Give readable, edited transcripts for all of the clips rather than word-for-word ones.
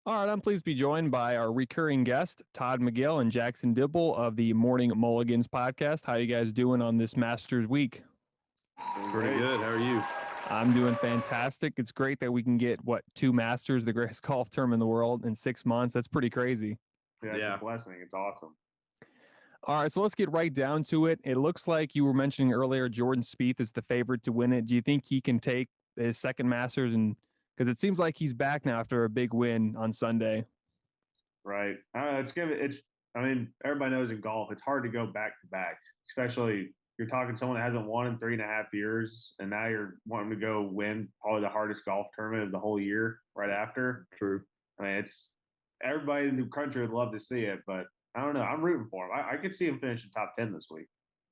All right, I'm pleased to be joined by our recurring guest, Todd McGill and Jackson Dibble of the Morning Mulligans podcast. How you guys doing on this Masters week? Doing Pretty great. good. How are you? I'm doing fantastic. It's great that we can get, two Masters, the greatest golf tournament in the world, in 6 months. That's pretty crazy. Yeah, it's a Yeah. blessing. It's awesome. All right, so let's get right down to it. It looks like you were mentioning earlier Jordan Spieth is the favorite to win it. Do you think he can take his second Masters? And because it seems like he's back now after a big win on Sunday. Right. It's good. I mean, everybody knows in golf, it's hard to go back to back, especially you're talking someone that hasn't won in 3.5 years, and now you're wanting to go win probably the hardest golf tournament of the whole year right after. True. I mean, it's everybody in the country would love to see it, but I don't know. I'm rooting for him. I could see him finishing top 10 this week.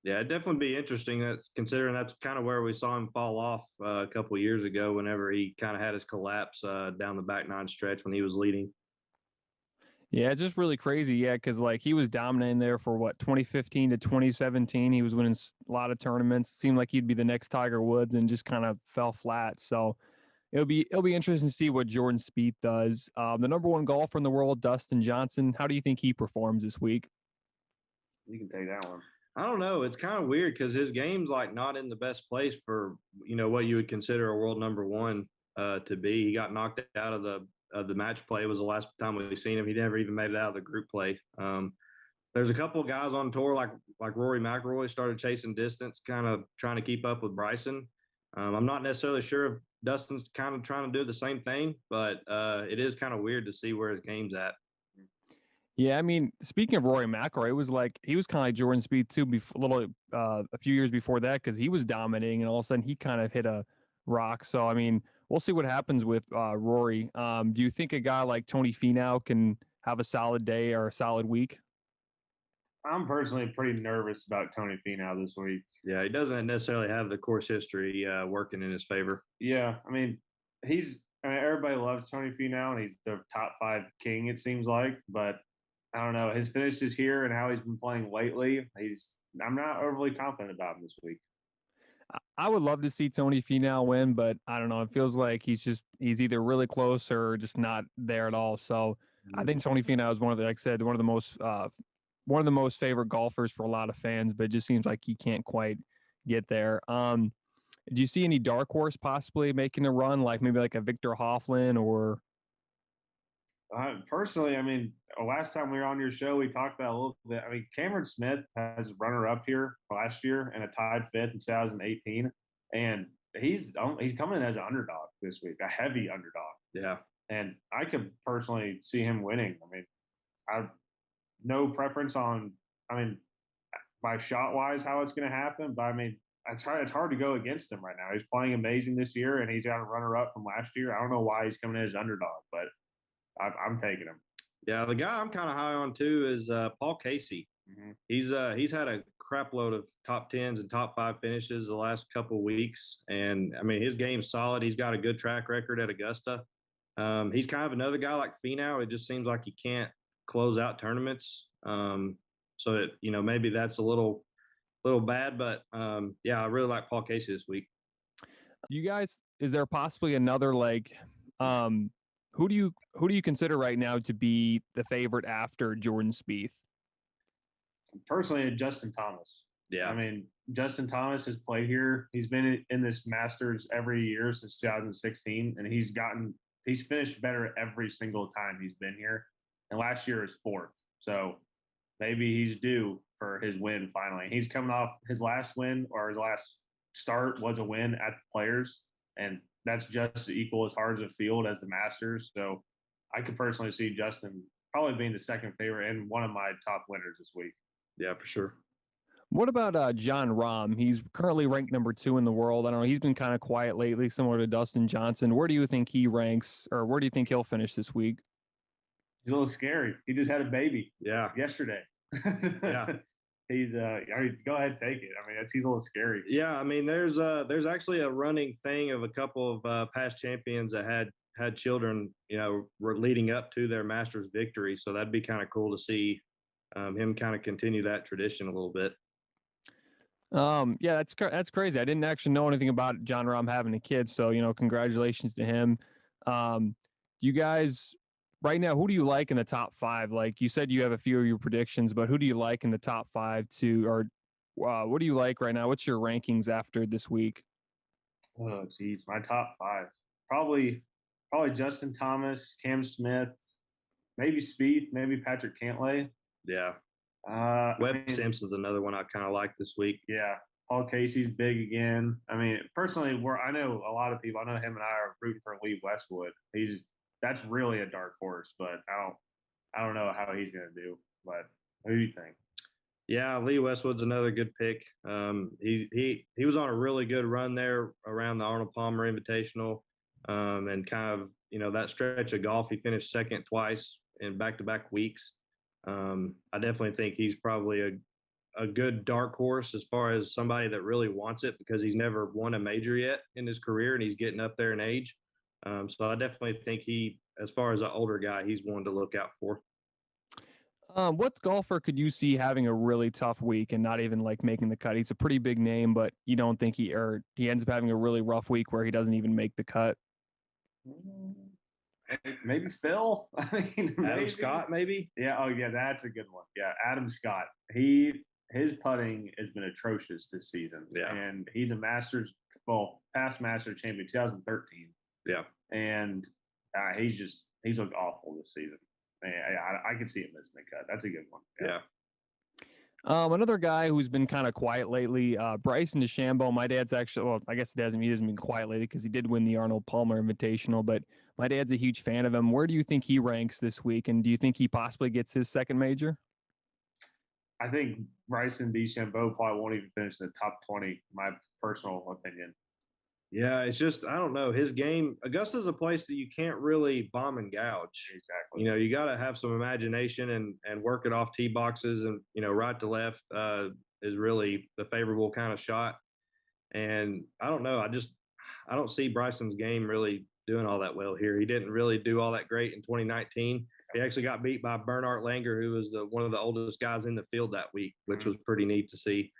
Yeah, it'd definitely be interesting. That's considering that's kind of where we saw him fall off a couple of years ago. Whenever he kind of had his collapse down the back nine stretch when he was leading. Yeah, it's just really crazy. Yeah, because like he was dominating there for 2015 to 2017. He was winning a lot of tournaments. It seemed like he'd be the next Tiger Woods, and just kind of fell flat. So it'll be interesting to see what Jordan Spieth does. The number one golfer in the world, Dustin Johnson. How do you think he performs this week? You can take that one. I don't know. It's kind of weird because his game's like not in the best place for what you would consider a world number one to be. He got knocked out of the match play. Was the last time we've seen him. He never even made it out of the group play. There's a couple of guys on tour like Rory McIlroy started chasing distance, kind of trying to keep up with Bryson. I'm not necessarily sure if Dustin's kind of trying to do the same thing, but it is kind of weird to see where his game's at. Yeah, I mean, speaking of Rory McIlroy, it was like he was kind of like Jordan Spieth too. A few years before that, because he was dominating, and all of a sudden he kind of hit a rock. So I mean, we'll see what happens with Rory. Do you think a guy like Tony Finau can have a solid day or a solid week? I'm personally pretty nervous about Tony Finau this week. Yeah, he doesn't necessarily have the course history working in his favor. Yeah, I mean, everybody loves Tony Finau, and he's the top five king, it seems like. But I don't know his finishes here and how he's been playing lately. I'm not overly confident about him this week. I would love to see Tony Finau win, but I don't know. It feels like he's either really close or just not there at all. So I think Tony Finau is like I said, one of the most favorite golfers for a lot of fans, but it just seems like he can't quite get there. Do you see any dark horse possibly making a run, like maybe like a Victor Hovland or? Personally, I mean, last time we were on your show, we talked about a little bit. I mean, Cameron Smith has a runner up here last year and a tied fifth in 2018, and he's coming in as an underdog this week, a heavy underdog. Yeah, and I could personally see him winning. I mean, I no preference on. I mean, by shot wise, how it's going to happen, but I mean, it's hard to go against him right now. He's playing amazing this year, and he's got a runner up from last year. I don't know why he's coming in as underdog, but I'm taking him. Yeah, the guy I'm kind of high on too is Paul Casey. Mm-hmm. He's had a crap load of top tens and top five finishes the last couple of weeks, and I mean his game's solid. He's got a good track record at Augusta. He's kind of another guy like Finau. It just seems like he can't close out tournaments. So that maybe that's a little bad, but yeah, I really like Paul Casey this week. You guys, is there possibly another who do you consider right now to be the favorite after Jordan Spieth? Personally, Justin Thomas. Yeah. I mean, Justin Thomas has played here. He's been in this Masters every year since 2016, and he's finished better every single time he's been here. And last year was fourth. So maybe he's due for his win finally. He's coming off his last win, or his last start was a win at the Players, and that's just equal as hard as a field as the Masters. So I could personally see Justin probably being the second favorite and one of my top winners this week. Yeah, for sure. What about John Rahm? He's currently ranked number 2 in the world. I don't know. He's been kind of quiet lately, similar to Dustin Johnson. Where do you think he ranks, or where do you think he'll finish this week? He's a little scary. He just had a baby. Yeah. Yesterday. Yeah. He's I mean, go ahead, take it. I mean, he's a little scary. Yeah, I mean, there's actually a running thing of a couple of past champions that had children, were leading up to their Masters victory. So that'd be kind of cool to see him kind of continue that tradition a little bit. Yeah, that's crazy. I didn't actually know anything about John Rahm having a kid, so congratulations to him. You guys, right now, who do you like in the top 5? Like you said, you have a few of your predictions, but who do you like in the top 5 or what do you like right now? What's your rankings after this week? Oh, geez, my top 5. Probably Justin Thomas, Cam Smith, maybe Spieth, maybe Patrick Cantlay. Yeah. Webb Simpson's another one I kind of like this week. Yeah. Paul Casey's big again. I mean, personally, I know a lot of people. I know him and I are rooting for Lee Westwood. That's really a dark horse, but I don't know how he's going to do. But who do you think? Yeah, Lee Westwood's another good pick. He was on a really good run there around the Arnold Palmer Invitational, and kind of that stretch of golf. He finished second twice in back-to-back weeks. I definitely think he's probably a good dark horse as far as somebody that really wants it, because he's never won a major yet in his career and he's getting up there in age. So I definitely think as far as an older guy, he's one to look out for. What golfer could you see having a really tough week and not even like making the cut? He's a pretty big name, but you don't think he ends up having a really rough week where he doesn't even make the cut? Maybe Phil. I mean, Adam Scott, maybe. Yeah. Oh, yeah. That's a good one. Yeah, Adam Scott. His putting has been atrocious this season. Yeah. And he's a past Masters champion, 2013. Yeah. And he's looked awful this season. I can see him missing the cut. That's a good one. Yeah. Another guy who's been kind of quiet lately, Bryson DeChambeau. My dad's actually, well, I guess he hasn't been quiet lately because he did win the Arnold Palmer Invitational, but my dad's a huge fan of him. Where do you think he ranks this week? And do you think he possibly gets his second major? I think Bryson DeChambeau probably won't even finish in the top 20, my personal opinion. Yeah, it's just, I don't know. His game, Augusta's a place that you can't really bomb and gouge. Exactly. You got to have some imagination and work it off tee boxes, and, right to left is really the favorable kind of shot. And I don't know. I don't see Bryson's game really doing all that well here. He didn't really do all that great in 2019. He actually got beat by Bernard Langer, who was one of the oldest guys in the field that week, which was pretty neat to see.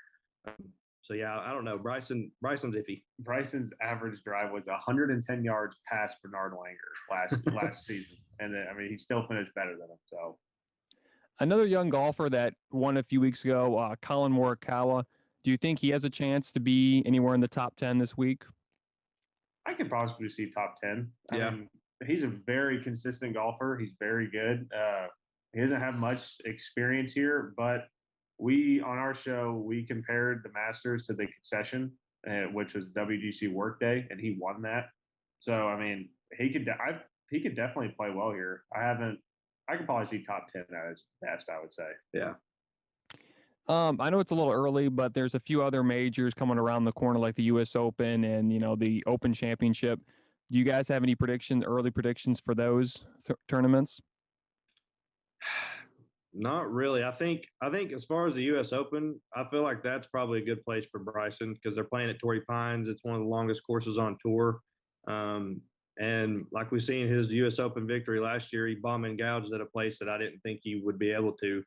So yeah, I don't know. Bryson's iffy. Bryson's average drive was 110 yards past Bernard Langer last season, and then, I mean, he still finished better than him. So another young golfer that won a few weeks ago, Colin Morikawa. Do you think he has a chance to be anywhere in the top 10 this week? I could possibly see top 10. Yeah. I mean, he's a very consistent golfer. He's very good. He doesn't have much experience here, but on our show, we compared the Masters to the Concession, which was WGC Workday, and he won that. So, I mean, he could definitely play well here. I could probably see top 10 at his best, I would say. Yeah. I know it's a little early, but there's a few other majors coming around the corner, like the U.S. Open and, the Open Championship. Do you guys have any early predictions for those tournaments? Not really. I think as far as the U.S. Open, I feel like that's probably a good place for Bryson because they're playing at Torrey Pines. It's one of the longest courses on tour. And like we've seen his U.S. Open victory last year, he bomb and gouged at a place that I didn't think he would be able to.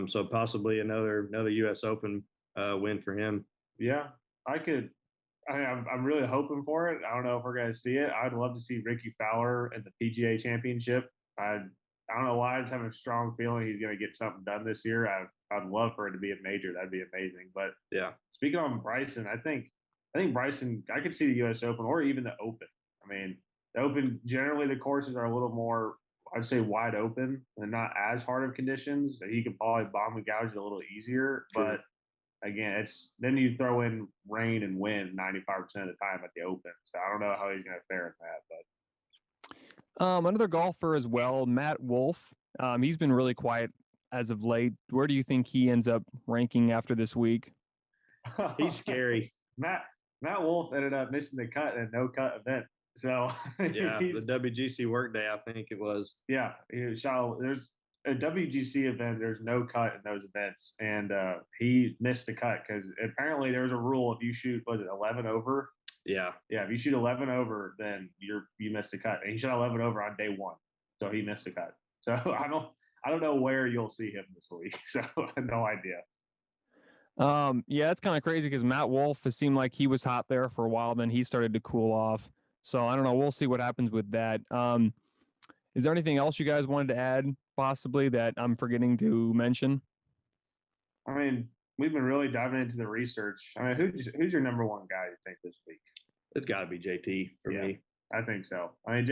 So possibly another U.S. Open win for him. Yeah, I'm really hoping for it. I don't know if we're going to see it. I'd love to see Ricky Fowler in the PGA Championship. I don't know why. I just have a strong feeling he's going to get something done this year. I'd love for it to be a major. That'd be amazing. But yeah, speaking on Bryson, I think Bryson. I could see the U.S. Open or even the Open. I mean, the Open generally the courses are a little more, I'd say, wide open and not as hard of conditions. So he could probably bomb and gouge it a little easier. True. But again, then you throw in rain and wind 95% of the time at the Open. So I don't know how he's going to fare in that, but. Another golfer as well, Matt Wolff. He's been really quiet as of late. Where do you think he ends up ranking after this week? He's scary. Matt Wolff ended up missing the cut in a no-cut event. So yeah, the WGC Workday, I think it was. Yeah, there's a WGC event. There's no cut in those events, and he missed the cut because apparently there's a rule if you shoot 11 over. Yeah. If you shoot 11 over, then you missed the cut. And he shot 11 over on day one, so he missed the cut. So I don't know where you'll see him this week. So I have no idea. Yeah, it's kind of crazy because Matt Wolff, it seemed like he was hot there for a while, then he started to cool off. So I don't know. We'll see what happens with that. Is there anything else you guys wanted to add, possibly, that I'm forgetting to mention? I mean, we've been really diving into the research. I mean, who's your number one guy you think this week? It's got to be JT for me. I think so. I mean,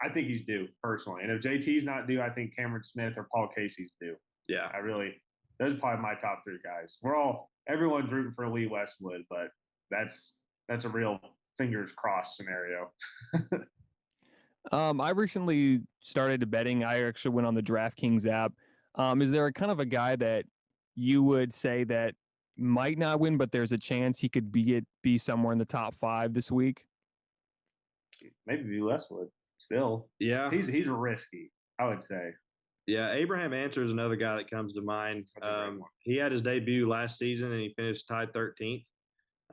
I think he's due personally. And if JT's not due, I think Cameron Smith or Paul Casey's due. Yeah. Those are probably my top three guys. Everyone's rooting for Lee Westwood, but that's a real fingers crossed scenario. I recently started betting. I actually went on the DraftKings app. Is there a kind of a guy that you would say that might not win, but there's a chance he could be somewhere in the top 5 this week? Maybe Lee Westwood still. Yeah. He's risky, I would say. Yeah, Abraham Answer is another guy that comes to mind. He had his debut last season and he finished tied 13th.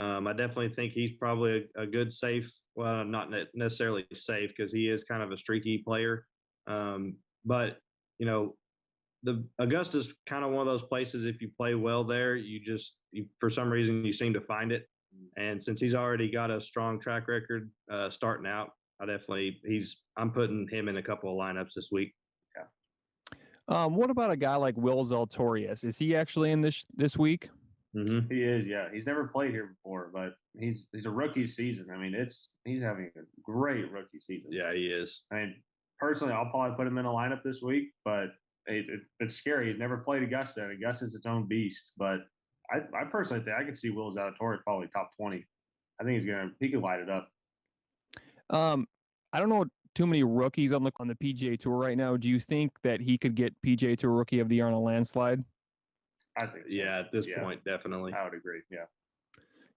I definitely think he's probably a good safe. Well, not necessarily safe because he is kind of a streaky player. But the Augusta's kind of one of those places. If you play well there, you for some reason you seem to find it. And since he's already got a strong track record starting out, I'm putting him in a couple of lineups this week. What about a guy like Will Zaltorius? Is he actually in this week? Mm-hmm. He is, yeah. He's never played here before, but he's a rookie season. I mean, he's having a great rookie season. Yeah, he is. I mean, personally, I'll probably put him in a lineup this week, but it's scary. He's never played Augusta, and Augusta's its own beast. But I personally think I could see Will Zalatoris probably top 20. I think he could light it up. I don't know too many rookies on the PGA Tour right now. Do you think that he could get PGA Tour Rookie of the Year on a landslide? I think so. Yeah, at this point, definitely. I would agree. Yeah.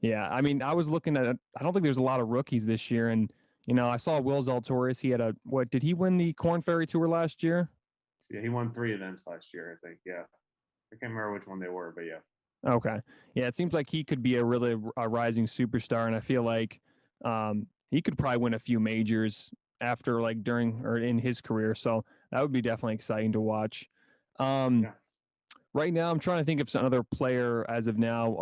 Yeah, I mean, I was looking at it. I don't think there's a lot of rookies this year, and I saw Will Zalatoris. He had did he win the Korn Ferry Tour last year? Yeah, he won 3 events last year, I think. Yeah, I can't remember which one they were, but yeah. Okay, yeah, it seems like he could be a rising superstar, and I feel like he could probably win a few majors after during or in his career. So that would be definitely exciting to watch. Right now, I'm trying to think of some other player as of now.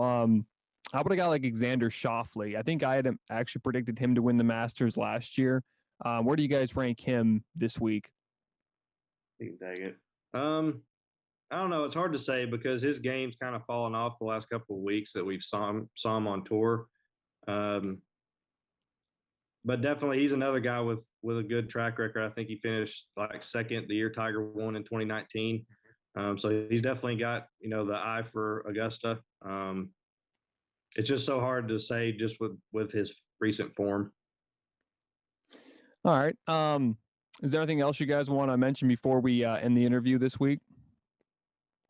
How about a guy like Xander Schauffele? I think I had actually predicted him to win the Masters last year. Where do you guys rank him this week? You can take it. I don't know. It's hard to say because his game's kind of fallen off the last couple of weeks that we've saw him on tour. But definitely he's another guy with a good track record. I think he finished second the year Tiger won in 2019. So he's definitely got, the eye for Augusta. It's just so hard to say just with his recent form. All right. Is there anything else you guys want to mention before we end the interview this week?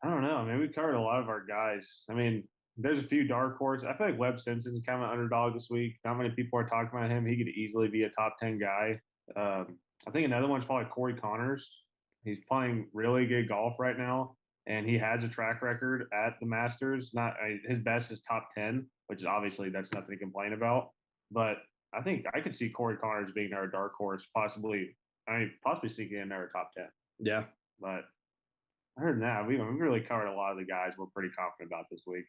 I don't know. I mean, we covered a lot of our guys. I mean, there's a few dark horses. I feel like Webb Simpson's kind of an underdog this week. Not many people are talking about him. He could easily be a top 10 guy. I think another one's probably Corey Connors. He's playing really good golf right now, and he has a track record at the Masters. His best is top 10, which is obviously that's nothing to complain about. But I think I could see Corey Connors being our dark horse, possibly sneaking in our top 10. Yeah. But other than that, we really covered a lot of the guys we're pretty confident about this week.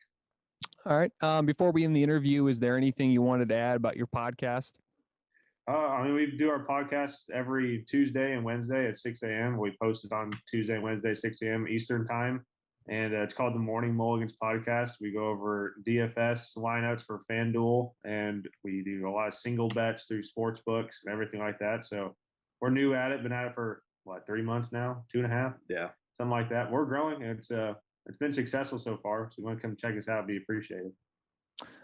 All right. Before we end the interview, is there anything you wanted to add about your podcast? We do our podcast every Tuesday and Wednesday at 6 a.m. We post it on Tuesday and Wednesday, 6 a.m. Eastern time. And it's called the Morning Mulligans Podcast. We go over DFS lineups for FanDuel, and we do a lot of single bets through sports books and everything like that. So we're new at it. Been at it for, 3 months now? 2.5? Yeah. Something like that. We're growing. It's been successful so far. So if you want to come check us out, it'd be appreciated.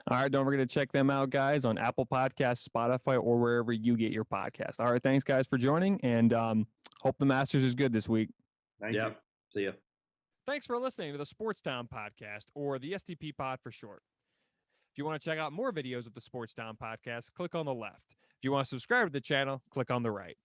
All right. Don't forget to check them out, guys, on Apple Podcasts, Spotify, or wherever you get your podcast. All right. Thanks, guys, for joining, and hope the Masters is good this week. Thank you. See ya. Thanks for listening to the Sports Town Podcast, or the STP Pod for short. If you want to check out more videos of the Sports Town Podcast, click on the left. If you want to subscribe to the channel, click on the right.